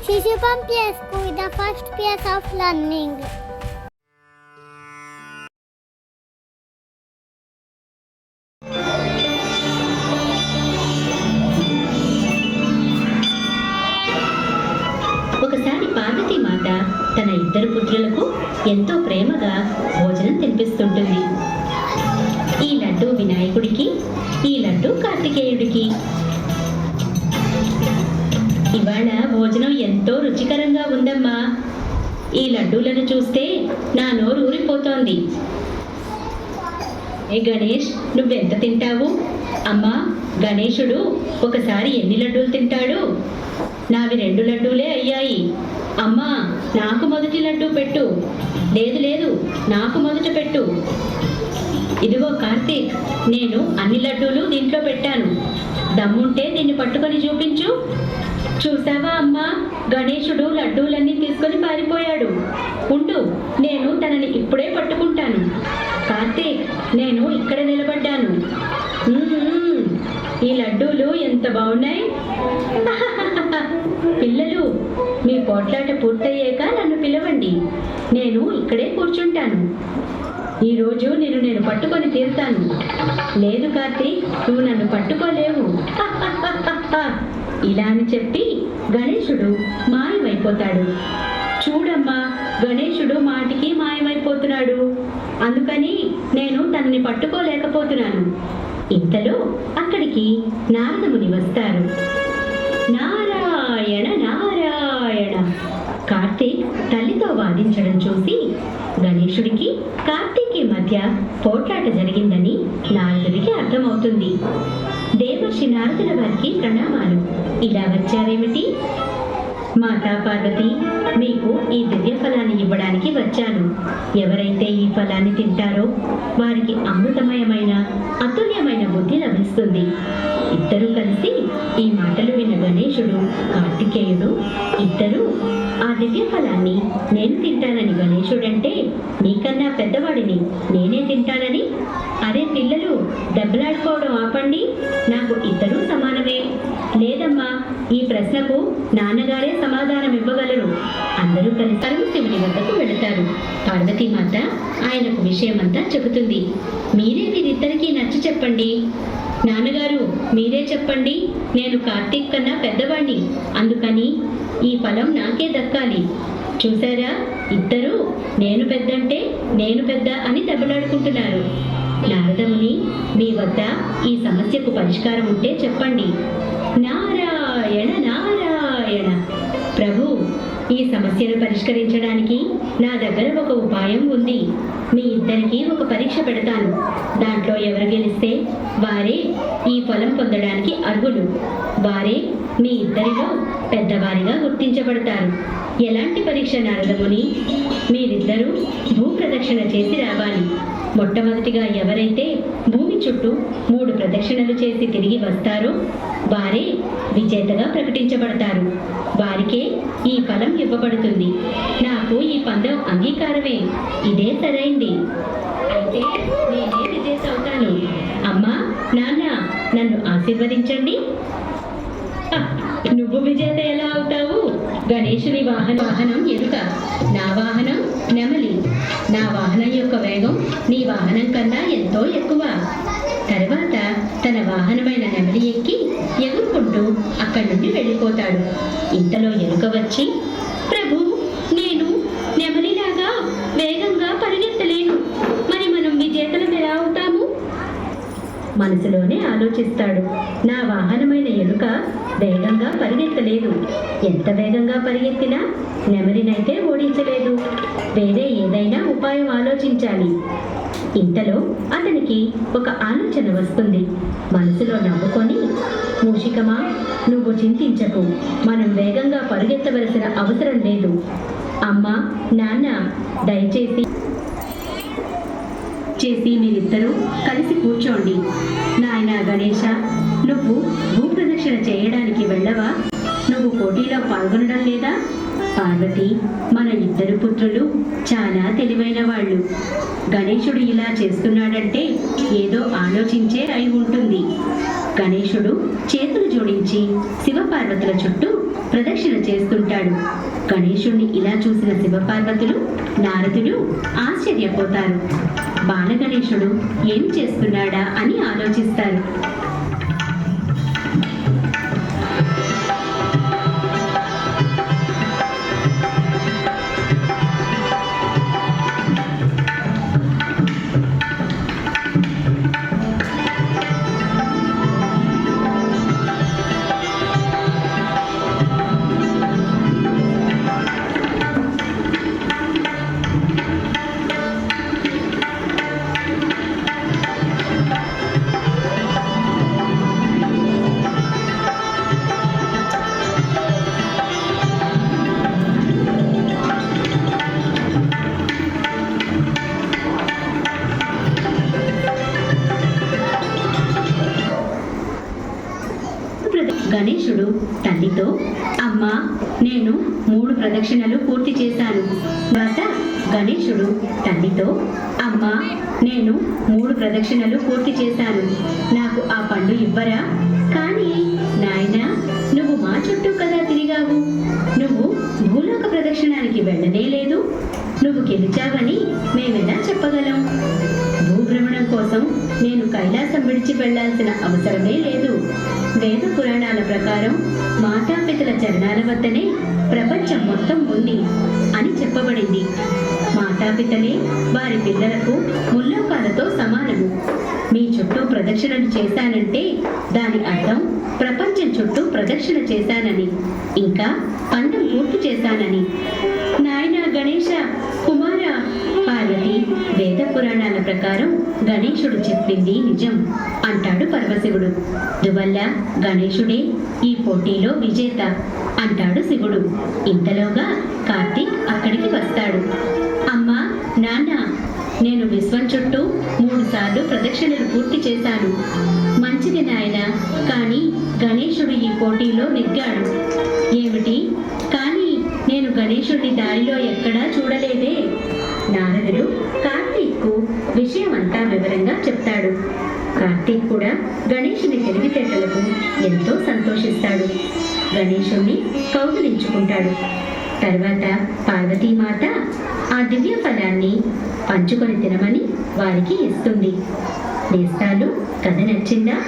Shishupam Play School, the first place of learning. ఒకసారి పార్వతీ మాత తన ఇద్దరు పుత్రులకు ఎంతో ప్రేమగా భోజనం తినిపిస్తుంటుంది. ఈ లడ్డు వినాయకుడికి, ఈ లడ్డు కార్తికేయుడికి. ఇవాళ భోజనం ఎంతో రుచికరంగా ఉందమ్మా. ఈ లడ్డూలను చూస్తే నా నోరు ఊరిపోతోంది. ఏ గణేష్, నువ్వెంత తింటావు? అమ్మా, గణేశుడు ఒకసారి ఎన్ని లడ్డూలు తింటాడు? నావి 2 లడ్డూలే అయ్యాయి. అమ్మా, నాకు మొదటి లడ్డూ పెట్టు. లేదు లేదు, నాకు మొదట పెట్టు. ఇదిగో కార్తీక్, నేను అన్ని లడ్డూలు దీంట్లో పెట్టాను. దమ్ముంటే దీన్ని పట్టుకొని చూపించు. చూసావా అమ్మా, గణేశుడు లడ్డూలన్నీ తీసుకొని పారిపోయాడు. ఉండు, నేను తనని ఇప్పుడే పట్టుకుంటాను. కార్తీక్, నేను ఇక్కడ నిలబడ్డాను. ఈ లడ్డూలు ఎంత బాగున్నాయి. పిల్లలు, మీ పోట్లాట పూర్తయ్యాక నన్ను పిలవండి. నేను ఇక్కడే కూర్చుంటాను. ఈరోజు నేను పట్టుకొని తీరుతాను. లేదు కార్తీక్, నువ్వు నన్ను పట్టుకోలేవు. ఇలా అని చెప్పి గణేశుడు మాయమైపోతాడు. చూడమ్మా, గణేశుడు మాటికి మాయమైపోతున్నాడు. అందుకని నేను తనని పట్టుకోలేకపోతున్నాను. ఇంతలో అక్కడికి నారదముని వస్తారు. నారాయణ నారాయణ. కార్తీక్ తల్లితో వాదించడం చూసి గణేశుడికి కార్తీక్కి మధ్య పోట్లాట జరిగిందని నారదుడికి అర్థమవుతుంది. దేవర్షి నారదుల వారికి ప్రణామాలు. ఇలా వచ్చారేమిటి? మాతా పార్వతి, మీకు ఈ దివ్య ఫలాన్ని ఇవ్వడానికి వచ్చాను. ఎవరైతే ఈ ఫలాన్ని తింటారో వారికి అమృతమయమైన అతుల్యమైన బుద్ధి లభిస్తుంది. ఇద్దరూ కలిసి ఈ మాటలు విన్న గణేశుడు, కార్తికేయుడు ఇద్దరూ ఆ దివ్య ఫలాన్ని నేను తింటానని గణేశుడంటే, నీకన్నా పెద్దవాడిని నేనే తింటానని. అరే పిల్లలు, దెబ్బలాడుకోవడం ఆపండి. నాకు ఇద్దరూ సమానమే. లేదమ్మా, ఈ ప్రశ్నకు నాన్నగారే సమాధానం ఇవ్వగలరు. అందరూ కలిసి పరమశివుని వద్దకు వెళతారు. పార్వతీమాత ఆయనకు విషయమంతా చెబుతుంది. మీరే వీరిద్దరికీ నచ్చ చెప్పండి. నాన్నగారు, మీరే చెప్పండి. నేను కార్తీక్ కన్నా పెద్దవాణ్ణి, అందుకని ఈ ఫలం నాకే దక్కాలి. చూసారా, ఇద్దరూ నేను పెద్దంటే నేను పెద్ద అని దెబ్బలాడుకుంటున్నారు. నారదముని, మీ వద్ద ఈ సమస్యకు పరిష్కారం ఉంటే చెప్పండి. నారాయణ నారాయణ. ప్రభు, ఈ సమస్యను పరిష్కరించడానికి నా దగ్గర ఒక ఉపాయం ఉంది. మీ ఇద్దరికీ ఒక పరీక్ష పెడతాను. దాంట్లో ఎవరు గెలిస్తే వారే ఈ ఫలం పొందడానికి అర్హులు. వారే మీ ఇద్దరిలో పెద్దవారిగా గుర్తించబడతారు. ఎలాంటి పరీక్ష నారదముని? మీరిద్దరూ భూప్రదక్షిణ చేసి రావాలి. మొట్టమొదటిగా ఎవరైతే భూమి చుట్టూ 3 ప్రదక్షిణలు చేసి తిరిగి వస్తారో వారే విజేతగా ప్రకటించబడతారు. వారికే ఈ ఫలం ఇవ్వబడుతుంది. నాకు ఈ పందెం అంగీకారమే. ఇదే సరైంది. అయితే నేనే విజేత అవుతాను. అమ్మా, నాన్న, నన్ను ఆశీర్వదించండి. నువ్వు విజేత ఎలా అవుతావు? గణేశుని వాహనం ఎలుక, నా వాహనం నెమలి. నా వాహనం యొక్క వేగం నీ వాహనం కన్నా ఎంతో ఎక్కువ. తర్వాత తన వాహనమైన నెమలి ఎక్కి ఎగురుకుంటూ అక్కడి నుండి వెళ్ళిపోతాడు. ఇంతలో ఎలుక వచ్చి, ప్రభు, నేను నెమలిలాగా వేగంగా పరిగెత్తలేను. మరి మనం విజేతలం ఎలా అవుతాము? మనసులోనే ఆలోచిస్తాడు. నా వాహనమైన ఎలుక వేగంగా పరిగెత్తలేదు. ఎంత వేగంగా పరిగెత్తినా నెమలినైతే ఓడించలేదు. వేరే ఏదైనా ఉపాయం ఆలోచించాలి. ఇంతలో అతనికి ఒక ఆలోచన వస్తుంది. మనసులో నవ్వుకొని, మూషికమా, నువ్వు చింతించకు. మనం వేగంగా పరిగెత్తవలసిన అవసరం లేదు. అమ్మా, నాన్న, దయచేసి మీరిద్దరూ కలిసి కూర్చోండి. నాయనా గణేశ, నువ్వు భూప్రదక్షిణ చేయడానికి వెళ్ళవా? నువ్వు పోటీలో పాల్గొనడం లేదా? పార్వతి, మన ఇద్దరు పుత్రులు చాలా తెలివైన వాళ్ళు. గణేశుడు ఇలా చేస్తున్నాడంటే ఏదో ఆలోచించే అయి ఉంటుంది. గణేశుడు చేతులు జోడించి శివపార్వతుల చుట్టూ ప్రదక్షిణ చేస్తుంటాడు. గణేశుణ్ణి ఇలా చూసిన శివపార్వతులు, నారదుడు ఆశ్చర్యపోతారు. బాలగణేశుడు ఏం చేస్తున్నాడా అని ఆలోచిస్తారు. గణేశుడు తల్లితో, అమ్మా, నేను 3 ప్రదక్షిణలు పూర్తి చేశాను. తర్వాత గణేశుడు తల్లితో, అమ్మా, నేను 3 ప్రదక్షిణలు పూర్తి చేశాను, నాకు ఆ పండు ఇవ్వరా? కానీ నాయనా, నువ్వు మా చుట్టూ కదా తిరిగావు, నువ్వు భూలోక ప్రదక్షిణానికి వెళ్ళనే లేదు. నువ్వు గెలిచావని మేమెలా చెప్పగలం? భూభ్రమణం కోసం నేను కైలాసం విడిచి వెళ్లాల్సిన అవసరమే లేదు. వేద పురాణాల ప్రకారం మాతాపితల చరణాల వద్దనే ప్రపంచం మొత్తం ఉంది అని చెప్పబడింది. మాతాపితలే వారి పిల్లలకు ముల్లోకాలతో సమానము. మీ చుట్టూ ప్రదక్షిణలు చేశానంటే దాని అర్థం ప్రపంచం చుట్టూ ప్రదక్షిణ చేశానని, ఇంకా పందెం పూర్తి చేశానని. నాయనా గణేశ కుమార, పార్వతి, వేద పురాణాల ప్రకారం గణేశుడు చెప్పింది నిజం అంటాడు పరమశివుడు. దువల్ల గణేశుడే ఈ పోటీలో విజేత అంటాడు శివుడు. ఇంతలోగా కార్తీక్ అక్కడికి వస్తాడు. అమ్మా, నాన్న, నేను విశ్వం చుట్టూ 3 సార్లు ప్రదక్షిణలు పూర్తి చేశాను. మంచిది నాయన, కానీ గణేశుడు ఈ పోటీలో నెగ్గాడు. ఏమిటి? కానీ నేను గణేశుడిని దారిలో ఎక్కడా చూడలేదే. నారదుడు కార్తీక్కు విషయం అంతా వివరంగా చెప్తాడు. కార్తీక్ కూడా గణేశుని తెలివితేటలకు ఎంతో సంతోషిస్తాడు. గణేశుణ్ణి కౌగిలించుకుంటాడు. తర్వాత పార్వతీమాత ఆ దివ్య ఫలాన్ని పంచుకొని తినమని వారికి ఇస్తుంది. నేస్తాలు, కథ నచ్చిందా?